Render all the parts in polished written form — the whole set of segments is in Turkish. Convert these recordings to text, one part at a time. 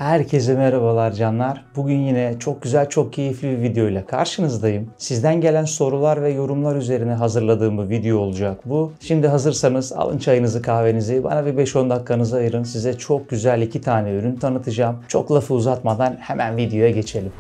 Herkese merhabalar canlar. Bugün yine çok güzel, çok keyifli bir video ile karşınızdayım. Sizden gelen sorular ve yorumlar üzerine hazırladığım bir video olacak bu. Şimdi hazırsanız alın çayınızı, kahvenizi, bana bir 5-10 dakikanızı ayırın. Size çok güzel 2 tane ürün tanıtacağım. Çok lafı uzatmadan hemen videoya geçelim.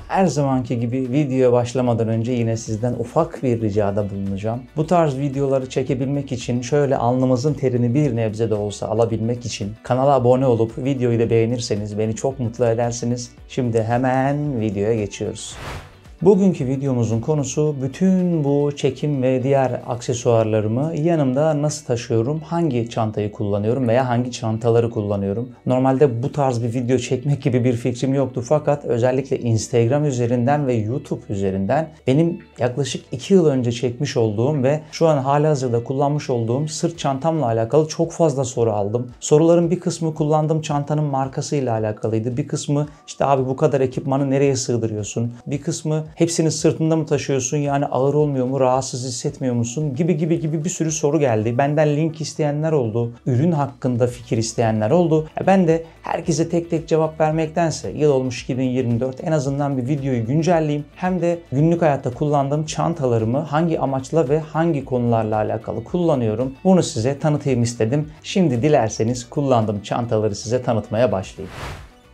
Her zamanki gibi videoya başlamadan önce yine sizden ufak bir ricada bulunacağım. Bu tarz videoları çekebilmek için, şöyle alnımızın terini bir nebze de olsa alabilmek için kanala abone olup videoyu da beğenirseniz beni çok mutlu edersiniz. Şimdi hemen videoya geçiyoruz. Bugünkü videomuzun konusu bütün bu çekim ve diğer aksesuarlarımı yanımda nasıl taşıyorum, hangi çantayı kullanıyorum veya hangi çantaları kullanıyorum. Normalde bu tarz bir video çekmek gibi bir fikrim yoktu fakat özellikle Instagram üzerinden ve YouTube üzerinden benim yaklaşık 2 yıl önce çekmiş olduğum ve şu an halihazırda kullanmış olduğum sırt çantamla alakalı çok fazla soru aldım. Soruların bir kısmı kullandığım çantanın markasıyla alakalıydı. Bir kısmı işte abi bu kadar ekipmanı nereye sığdırıyorsun? Bir kısmı hepsini sırtında mı taşıyorsun? Yani ağır olmuyor mu? Rahatsız hissetmiyor musun? Gibi bir sürü soru geldi. Benden link isteyenler oldu. Ürün hakkında fikir isteyenler oldu. Ben de herkese tek tek cevap vermektense yıl olmuş 2024 en azından bir videoyu güncelleyeyim. Hem de günlük hayatta kullandığım çantalarımı hangi amaçla ve hangi konularla alakalı kullanıyorum. Bunu size tanıtayım istedim. Şimdi dilerseniz kullandığım çantaları size tanıtmaya başlayayım.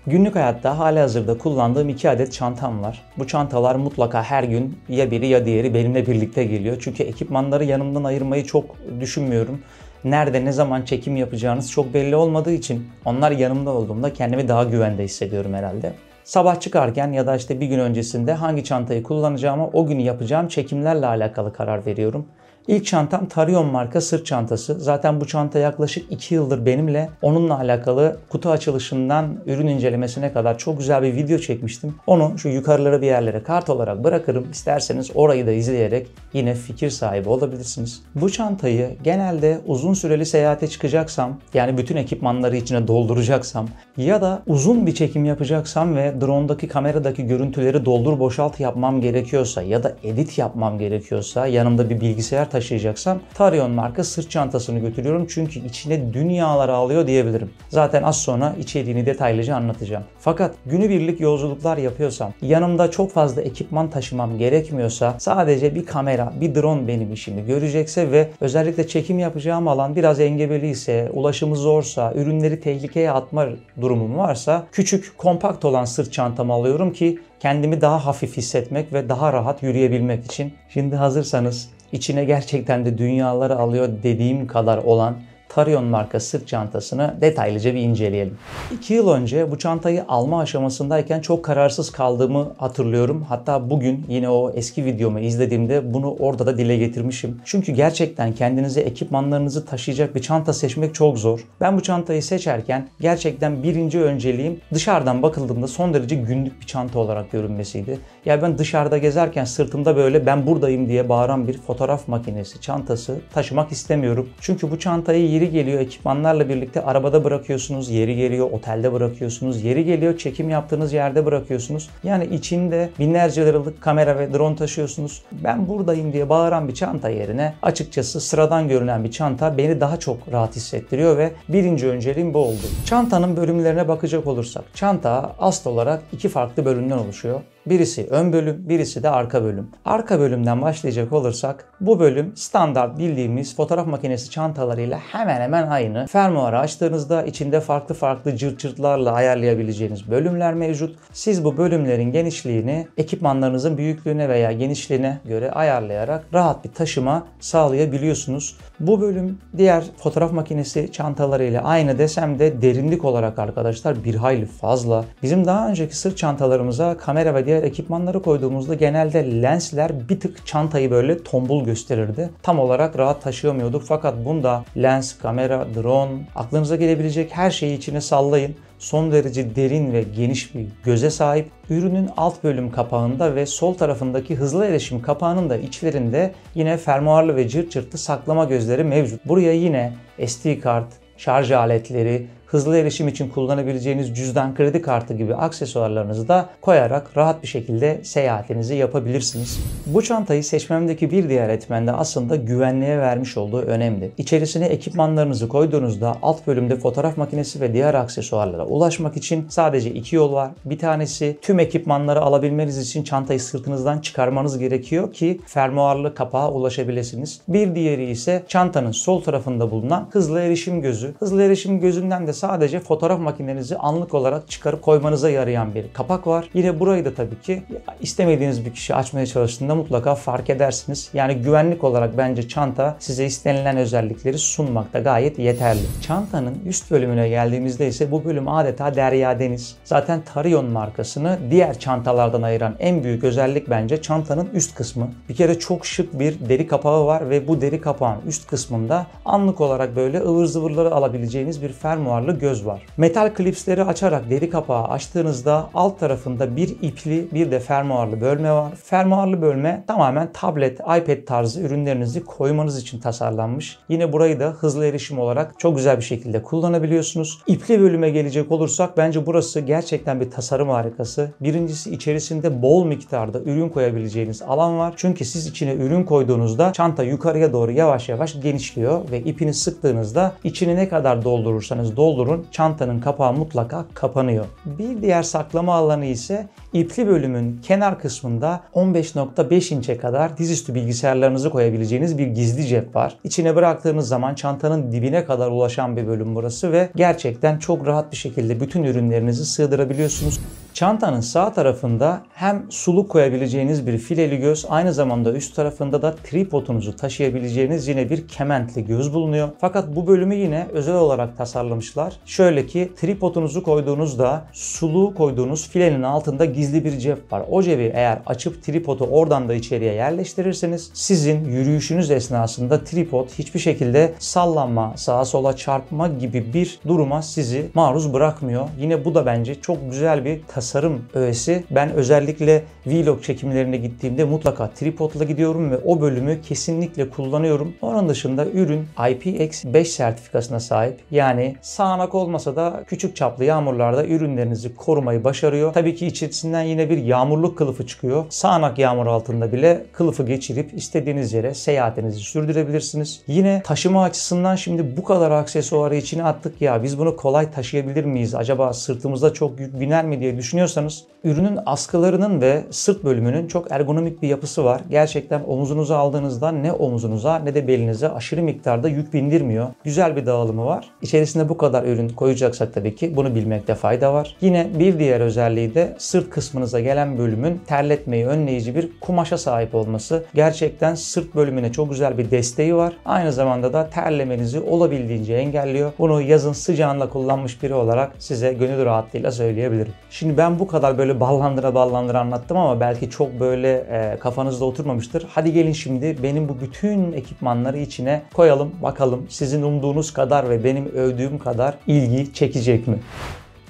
Günlük hayatta halihazırda kullandığım 2 adet çantam var. Bu çantalar mutlaka her gün ya biri ya diğeri benimle birlikte geliyor. Çünkü ekipmanları yanımdan ayırmayı çok düşünmüyorum. Nerede ne zaman çekim yapacağınız çok belli olmadığı için onlar yanımda olduğumda kendimi daha güvende hissediyorum herhalde. Sabah çıkarken ya da işte bir gün öncesinde hangi çantayı kullanacağıma o gün yapacağım çekimlerle alakalı karar veriyorum. İlk çantam Tharion marka sırt çantası. Zaten bu çanta yaklaşık 2 yıldır benimle. Onunla alakalı kutu açılışından ürün incelemesine kadar çok güzel bir video çekmiştim. Onu şu yukarılara bir yerlere kart olarak bırakırım. İsterseniz orayı da izleyerek yine fikir sahibi olabilirsiniz. Bu çantayı genelde uzun süreli seyahate çıkacaksam, yani bütün ekipmanları içine dolduracaksam ya da uzun bir çekim yapacaksam ve drone'daki kameradaki görüntüleri doldur boşalt yapmam gerekiyorsa ya da edit yapmam gerekiyorsa, yanımda bir bilgisayar taşıyacaksam Tharion marka sırt çantasını götürüyorum çünkü içine dünyalar alıyor diyebilirim. Zaten az sonra içeriğini detaylıca anlatacağım. Fakat günübirlik yolculuklar yapıyorsam, yanımda çok fazla ekipman taşımam gerekmiyorsa, sadece bir kamera, bir drone benim işimi görecekse ve özellikle çekim yapacağım alan biraz engebeli ise, ulaşımı zorsa, ürünleri tehlikeye atma durumum varsa küçük, kompakt olan sırt çantamı alıyorum ki kendimi daha hafif hissetmek ve daha rahat yürüyebilmek için. Şimdi hazırsanız İçine gerçekten de dünyaları alıyor dediğim kadar olan Tharion marka sırt çantasını detaylıca bir inceleyelim. 2 yıl önce bu çantayı alma aşamasındayken çok kararsız kaldığımı hatırlıyorum. Hatta bugün yine o eski videomu izlediğimde bunu orada da dile getirmişim. Çünkü gerçekten kendinize ekipmanlarınızı taşıyacak bir çanta seçmek çok zor. Ben bu çantayı seçerken gerçekten birinci önceliğim dışarıdan bakıldığında son derece günlük bir çanta olarak görünmesiydi. Yani ben dışarıda gezerken sırtımda böyle ben buradayım diye bağıran bir fotoğraf makinesi çantası taşımak istemiyorum. Çünkü bu çantayı yeri geliyor ekipmanlarla birlikte arabada bırakıyorsunuz, yeri geliyor otelde bırakıyorsunuz, yeri geliyor çekim yaptığınız yerde bırakıyorsunuz. Yani içinde binlerce liralık kamera ve drone taşıyorsunuz. Ben buradayım diye bağıran bir çanta yerine açıkçası sıradan görünen bir çanta beni daha çok rahat hissettiriyor ve birinci önceliğim bu oldu. Çantanın bölümlerine bakacak olursak, çanta asıl olarak 2 farklı bölümden oluşuyor. Birisi ön bölüm, birisi de arka bölüm. Arka bölümden başlayacak olursak bu bölüm standart bildiğimiz fotoğraf makinesi çantalarıyla hemen aynı. Fermuarı açtığınızda içinde farklı cırt cırtlarla ayarlayabileceğiniz bölümler mevcut. Siz bu bölümlerin genişliğini ekipmanlarınızın büyüklüğüne veya genişliğine göre ayarlayarak rahat bir taşıma sağlayabiliyorsunuz. Bu bölüm diğer fotoğraf makinesi çantalarıyla aynı desem de derinlik olarak arkadaşlar bir hayli fazla. Bizim daha önceki sırt çantalarımıza kamera ve diğer ekipmanları koyduğumuzda genelde lensler bir tık çantayı böyle tombul gösterirdi. Tam olarak rahat taşıyamıyorduk fakat bunda lens, kamera, drone, aklınıza gelebilecek her şeyi içine sallayın. Son derece derin ve geniş bir göze sahip. Ürünün alt bölüm kapağında ve sol tarafındaki hızlı erişim kapağının da içlerinde yine fermuarlı ve cırt cırtlı saklama gözleri mevcut. Buraya yine SD kart, şarj aletleri, hızlı erişim için kullanabileceğiniz cüzdan, kredi kartı gibi aksesuarlarınızı da koyarak rahat bir şekilde seyahatinizi yapabilirsiniz. Bu çantayı seçmemdeki bir diğer etmen de aslında güvenliğe vermiş olduğu önemli. İçerisine ekipmanlarınızı koyduğunuzda alt bölümde fotoğraf makinesi ve diğer aksesuarlara ulaşmak için sadece iki yol var. Bir tanesi, tüm ekipmanları alabilmeniz için çantayı sırtınızdan çıkarmanız gerekiyor ki fermuarlı kapağa ulaşabilirsiniz. Bir diğeri ise çantanın sol tarafında bulunan hızlı erişim gözü. Hızlı erişim gözünden de sadece fotoğraf makinenizi anlık olarak çıkarıp koymanıza yarayan bir kapak var. Yine burayı da tabii ki istemediğiniz bir kişi açmaya çalıştığında mutlaka fark edersiniz. Yani güvenlik olarak bence çanta size istenilen özellikleri sunmakta gayet yeterli. Çantanın üst bölümüne geldiğimizde ise bu bölüm adeta derya deniz. Zaten Tarion markasını diğer çantalardan ayıran en büyük özellik bence çantanın üst kısmı. Bir kere çok şık bir deri kapağı var ve bu deri kapağın üst kısmında anlık olarak böyle ıvır zıvırları alabileceğiniz bir fermuarlı göz var. Metal klipsleri açarak deri kapağı açtığınızda alt tarafında bir ipli bir de fermuarlı bölme var. Fermuarlı bölme tamamen tablet, iPad tarzı ürünlerinizi koymanız için tasarlanmış. Yine burayı da hızlı erişim olarak çok güzel bir şekilde kullanabiliyorsunuz. İpli bölüme gelecek olursak bence burası gerçekten bir tasarım harikası. Birincisi, içerisinde bol miktarda ürün koyabileceğiniz alan var. Çünkü siz içine ürün koyduğunuzda çanta yukarıya doğru yavaş yavaş genişliyor ve ipini sıktığınızda içini ne kadar doldurursanız doldurun çantanın kapağı mutlaka kapanıyor. Bir diğer saklama alanı ise ipli bölümün kenar kısmında 15.5 inçe kadar dizüstü bilgisayarlarınızı koyabileceğiniz bir gizli cep var. İçine bıraktığınız zaman çantanın dibine kadar ulaşan bir bölüm burası ve gerçekten çok rahat bir şekilde bütün ürünlerinizi sığdırabiliyorsunuz. Çantanın sağ tarafında hem suluk koyabileceğiniz bir fileli göz, aynı zamanda üst tarafında da tripodunuzu taşıyabileceğiniz yine bir kementli göz bulunuyor. Fakat bu bölümü yine özel olarak tasarlamışlar. Şöyle ki tripodunuzu koyduğunuzda suluğu koyduğunuz filenin altında gizli bir cep var. O cebi eğer açıp tripodu oradan da içeriye yerleştirirseniz sizin yürüyüşünüz esnasında tripod hiçbir şekilde sallanma, sağa sola çarpma gibi bir duruma sizi maruz bırakmıyor. Yine bu da bence çok güzel bir tasarım öğesi. Ben özellikle vlog çekimlerine gittiğimde mutlaka tripodla gidiyorum ve o bölümü kesinlikle kullanıyorum. Onun dışında ürün IPX5 sertifikasına sahip. Yani sağanak olmasa da küçük çaplı yağmurlarda ürünlerinizi korumayı başarıyor. Tabii ki içerisinden yine bir yağmurluk kılıfı çıkıyor. Sağanak yağmur altında bile kılıfı geçirip istediğiniz yere seyahatinizi sürdürebilirsiniz. Yine taşıma açısından şimdi bu kadar aksesuarı içine attık ya biz bunu kolay taşıyabilir miyiz? Acaba sırtımızda çok yük biner mi diye düşünüyorsanız ürünün askılarının ve sırt bölümünün çok ergonomik bir yapısı var. Gerçekten omuzunuza aldığınızda ne omuzunuza ne de belinize aşırı miktarda yük bindirmiyor. Güzel bir dağılımı var. İçerisinde bu kadar ürün koyacaksak tabii ki bunu bilmekte fayda var. Yine bir diğer özelliği de sırt kısmınıza gelen bölümün terletmeyi önleyici bir kumaşa sahip olması. Gerçekten sırt bölümüne çok güzel bir desteği var. Aynı zamanda da terlemenizi olabildiğince engelliyor. Bunu yazın sıcağında kullanmış biri olarak size gönül rahatlığıyla söyleyebilirim. Şimdi ben bu kadar böyle ballandıra anlattım ama belki çok böyle kafanızda oturmamıştır. Hadi gelin şimdi benim bu bütün ekipmanları içine koyalım bakalım sizin umduğunuz kadar ve benim övdüğüm kadar ilgi çekecek mi?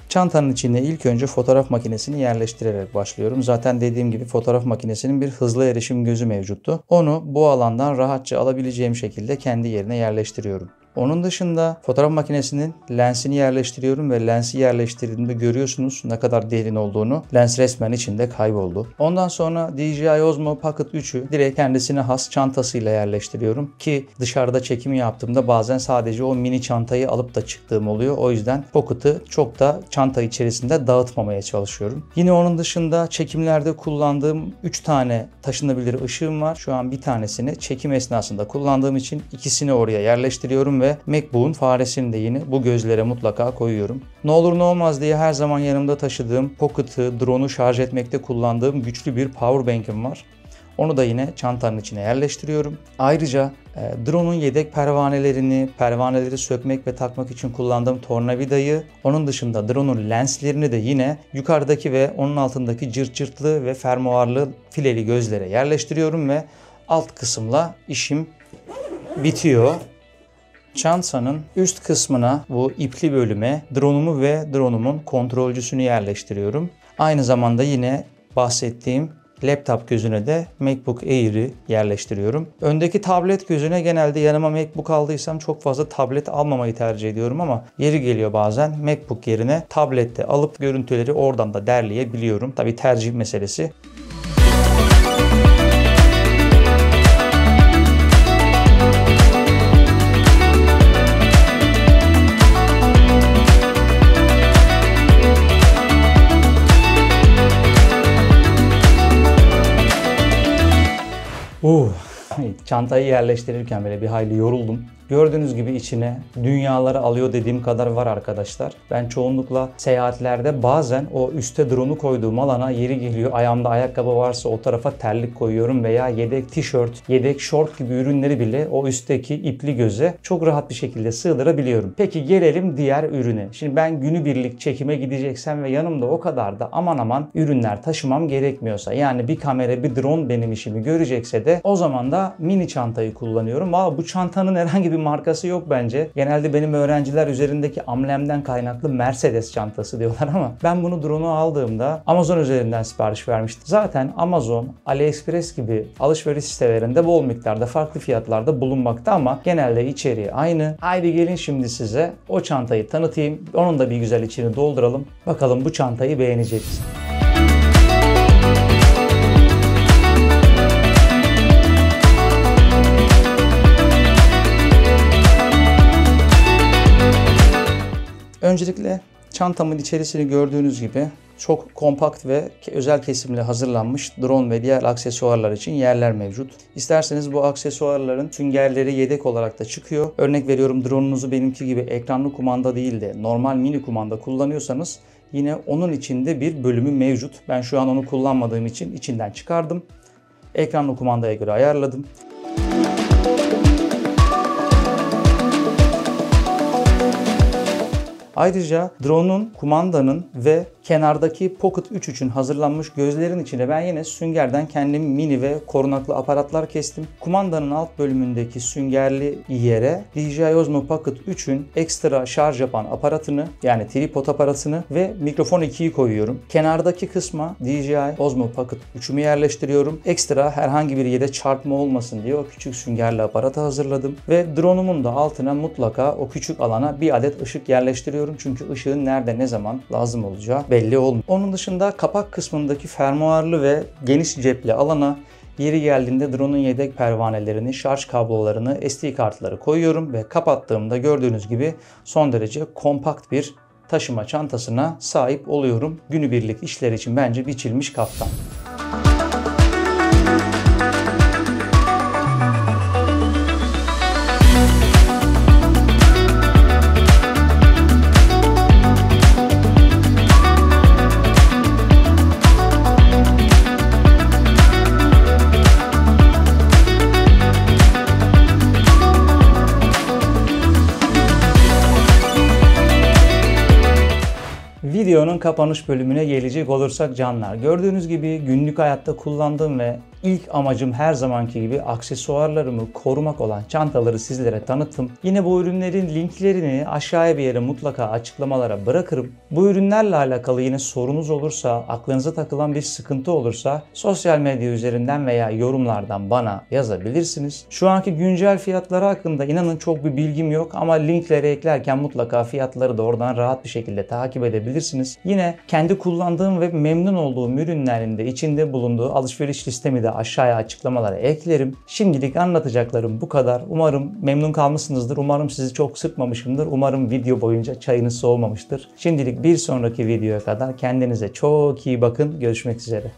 Çantanın içine ilk önce fotoğraf makinesini yerleştirerek başlıyorum. Zaten dediğim gibi fotoğraf makinesinin bir hızlı erişim gözü mevcuttu. Onu bu alandan rahatça alabileceğim şekilde kendi yerine yerleştiriyorum. Onun dışında fotoğraf makinesinin lensini yerleştiriyorum ve lensi yerleştirdiğimde görüyorsunuz ne kadar derin olduğunu. Lens resmen içinde kayboldu. Ondan sonra DJI Osmo Pocket 3'ü direkt kendisine has çantasıyla yerleştiriyorum ki dışarıda çekimi yaptığımda bazen sadece o mini çantayı alıp da çıktığım oluyor. O yüzden Pocket'ı çok da çanta içerisinde dağıtmamaya çalışıyorum. Yine onun dışında çekimlerde kullandığım 3 tane taşınabilir ışığım var. Şu an bir tanesini çekim esnasında kullandığım için ikisini oraya yerleştiriyorum ve MacBook'un faresini de yine bu gözlere mutlaka koyuyorum. Ne olur ne olmaz diye her zaman yanımda taşıdığım Pocket'ı, drone'u şarj etmekte kullandığım güçlü bir powerbank'im var. Onu da yine çantanın içine yerleştiriyorum. Ayrıca drone'un yedek pervaneleri sökmek ve takmak için kullandığım tornavidayı, onun dışında drone'un lenslerini de yine yukarıdaki ve onun altındaki cırt cırtlı ve fermuarlı fileli gözlere yerleştiriyorum ve alt kısımla işim bitiyor. Çantanın üst kısmına bu ipli bölüme drone'umu ve drone'umun kontrolcüsünü yerleştiriyorum. Aynı zamanda yine bahsettiğim laptop gözüne de MacBook Air'i yerleştiriyorum. Öndeki tablet gözüne genelde yanıma MacBook aldıysam çok fazla tablet almamayı tercih ediyorum ama yeri geliyor bazen MacBook yerine tablette alıp görüntüleri oradan da derleyebiliyorum. Tabii tercih meselesi. Çantayı yerleştirirken böyle bir hayli yoruldum. Gördüğünüz gibi içine dünyaları alıyor dediğim kadar var arkadaşlar. Ben çoğunlukla seyahatlerde bazen o üste drone'u koyduğum alana yeri geliyor. Ayağımda ayakkabı varsa o tarafa terlik koyuyorum veya yedek tişört, yedek şort gibi ürünleri bile o üstteki ipli göze çok rahat bir şekilde sığdırabiliyorum. Peki gelelim diğer ürüne. Şimdi ben günübirlik çekime gideceksem ve yanımda o kadar da aman aman ürünler taşımam gerekmiyorsa, yani bir kamera, bir drone benim işimi görecekse de o zaman da mini çantayı kullanıyorum. Valla bu çantanın herhangi bir markası yok bence. Genelde benim öğrenciler üzerindeki amblemden kaynaklı Mercedes çantası diyorlar ama ben bunu drone'u aldığımda Amazon üzerinden sipariş vermiştim. Zaten Amazon, AliExpress gibi alışveriş sitelerinde bol miktarda farklı fiyatlarda bulunmakta ama genelde içeriği aynı. Haydi gelin şimdi size o çantayı tanıtayım. Onun da bir güzel içini dolduralım. Bakalım bu çantayı beğenecek misin? Öncelikle çantamın içerisini gördüğünüz gibi çok kompakt ve özel kesimle hazırlanmış drone ve diğer aksesuarlar için yerler mevcut. İsterseniz bu aksesuarların süngerleri yedek olarak da çıkıyor. Örnek veriyorum, drone'unuzu benimki gibi ekranlı kumanda değil de normal mini kumanda kullanıyorsanız yine onun içinde bir bölümü mevcut. Ben şu an onu kullanmadığım için içinden çıkardım. Ekranlı kumandaya göre ayarladım. Ayrıca drone'un, kumandanın ve kenardaki Pocket 3 için hazırlanmış gözlerin içine ben yine süngerden kendim mini ve korunaklı aparatlar kestim. Kumandanın alt bölümündeki süngerli yere DJI Osmo Pocket 3'ün ekstra şarj yapan aparatını, yani tripod aparatını ve mikrofon 2'yi koyuyorum. Kenardaki kısma DJI Osmo Pocket 3'ümü yerleştiriyorum. Ekstra herhangi bir yere çarpma olmasın diye o küçük süngerli aparatı hazırladım. Ve drone'umun da altına mutlaka o küçük alana bir adet ışık yerleştiriyorum. Çünkü ışığın nerede ne zaman lazım olacağı belli olmuyor. Onun dışında kapak kısmındaki fermuarlı ve geniş cepli alana yeri geldiğinde drone'un yedek pervanelerini, şarj kablolarını, SD kartları koyuyorum ve kapattığımda gördüğünüz gibi son derece kompakt bir taşıma çantasına sahip oluyorum. Günübirlik işler için bence biçilmiş kaftan. Videonun kapanış bölümüne gelecek olursak canlar, gördüğünüz gibi günlük hayatta kullandığım ve ilk amacım her zamanki gibi aksesuarlarımı korumak olan çantaları sizlere tanıttım. Yine bu ürünlerin linklerini aşağıya bir yere mutlaka açıklamalara bırakırım. Bu ürünlerle alakalı yine sorunuz olursa, aklınıza takılan bir sıkıntı olursa sosyal medya üzerinden veya yorumlardan bana yazabilirsiniz. Şu anki güncel fiyatları hakkında inanın çok bir bilgim yok ama linkleri eklerken mutlaka fiyatları da oradan rahat bir şekilde takip edebilirsiniz. Yine kendi kullandığım ve memnun olduğum ürünlerin de içinde bulunduğu alışveriş listemi de aşağıya açıklamalara eklerim. Şimdilik anlatacaklarım bu kadar. Umarım memnun kalmışsınızdır. Umarım sizi çok sıkmamışımdır. Umarım video boyunca çayınız soğumamıştır. Şimdilik bir sonraki videoya kadar kendinize çok iyi bakın. Görüşmek üzere.